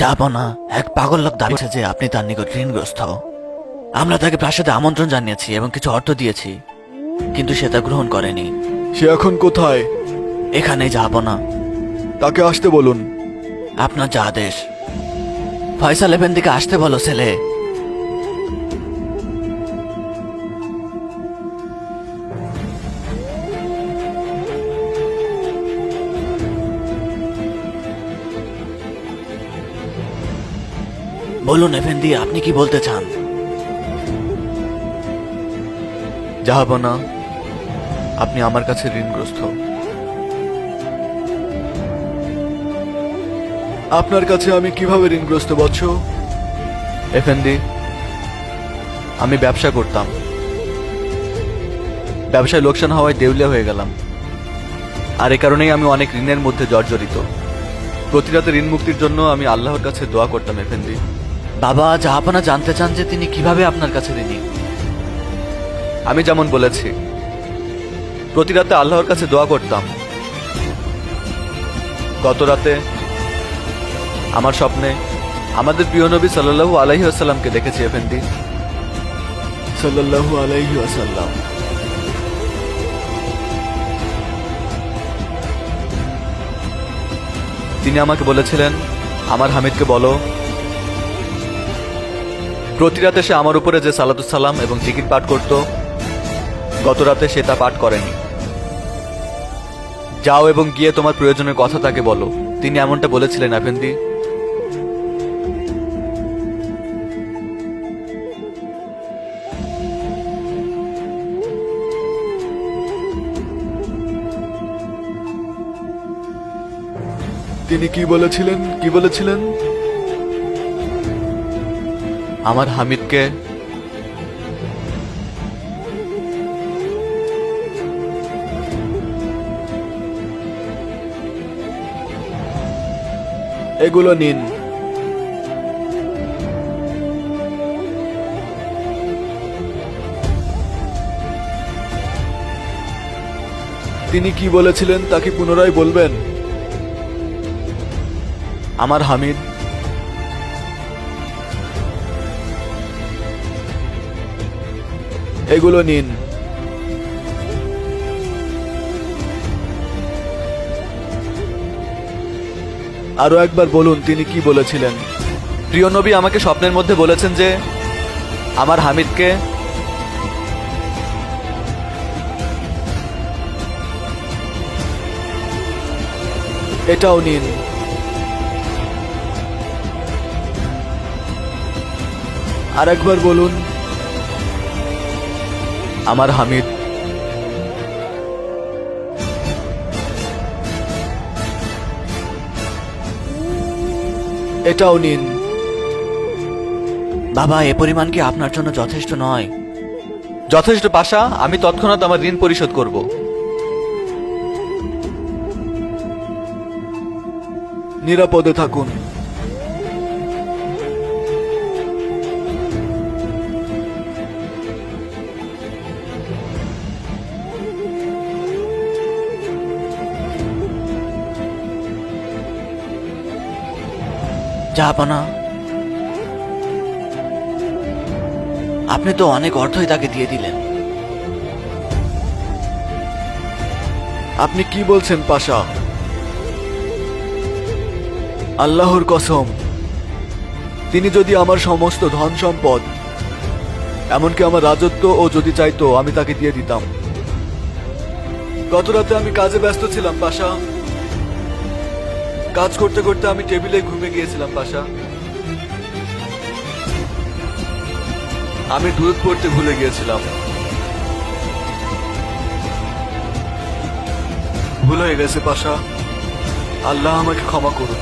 যাবো না। এক পাগল লোক দাবি করছে যে আপনি তার নিকট ঋণগ্রস্ত। আমরা তাকে প্রাসাদে আমন্ত্রণ জানিয়েছি এবং কিছু অর্থ দিয়েছি, কিন্তু সে তা গ্রহণ করেনি। সে এখন কোথায়? এখানে যাবো না। তাকে আসতে বলুন। আপনার যা আদেশ। ফয়সাল এফেন্দিকে আসতে বলো ছেলে। বলুন এফেন্দি, আপনি কি বলতে চান? যাবো না, আপনি আমার কাছে ঋণগ্রস্ত। আপনার কাছে আমি কিভাবে ঋণগ্রস্ত বৎস? এফেন্দি, আমি ব্যবসা করতাম, ব্যবসায় লোকসান হওয়ায় দেউলিয়া হয়ে গেলাম, আর এ কারণেই আমি অনেক ঋণের মধ্যে জর্জরিত। প্রতি রাতে ঋণ মুক্তির জন্য আমি আল্লাহর কাছে দোয়া করতাম এফেন্দি। বাবা, জাহাপনা জানতে চান যে তিনি কিভাবে আপনার কাছে ঋণী। আমি যেমন বলেছি, প্রতি রাতে আল্লাহর কাছে দোয়া করতাম। গত রাতে আমার স্বপ্নে আমাদের প্রিয় নবী সাল্লাল্লাহু আলাইহি ওয়াসাল্লামকে দেখেছি এফেন্দি। সাল্লাল্লাহু আলাইহি ওয়াসাল্লাম। তিনি আমাকে বলেছিলেন, আমার হামিদকে বলো প্রতি রাতে সে আমার উপরে যে সালাতুস সালাম এবং জিকির পাঠ করত, গত রাতে সে তা পাঠ করেনি। যাও এবং গিয়ে তোমার প্রয়োজনের কথা তাকে বলো। তিনি এমনটা বলেছিলেন এফেন্দি। তিনি কি বলেছিলেন? কি বলেছিলেন? আমার হামিদকে এগুলো নিন। তিনি কি বলেছিলেন তা কি পুনরায় বলবেন? আমার হামিদ এগুলো নিন। আরো একবার বলুন তিনি কি বলেছিলেন। প্রিয় নবী আমাকে স্বপ্নের মধ্যে বলেছেন যে আমার হামিদকে এটাও নিন। আর একবার বলুন আমার হামিদ এটাও নিন। বাবা, এ পরিমাণ কি আপনার জন্য যথেষ্ট নয়? যথেষ্ট পাশা, আমি তৎক্ষণাৎ আমার ঋণ পরিশোধ করব। নিরাপদে থাকুন। জাহাপনা, আপনি তো অনেক অর্থই তাকে দিয়ে দিলেন। আপনি কি বলছেন পাশা? আল্লাহর কসম, তিনি যদি আমার সমস্ত ধন সম্পদ, এমনকি আমার রাজত্ব ও যদি চাইতো আমি তাকে দিয়ে দিতাম। গত রাতে আমি কাজে ব্যস্ত ছিলাম পাশা। কাজ করতে করতে আমি টেবিলে ঘুমিয়ে গিয়েছিলাম পাশা। আমি দুধ পড়তে ভুলে গিয়েছিলাম। ভুল হয়ে গেছে পাশা, আল্লাহ আমাকে ক্ষমা করুন।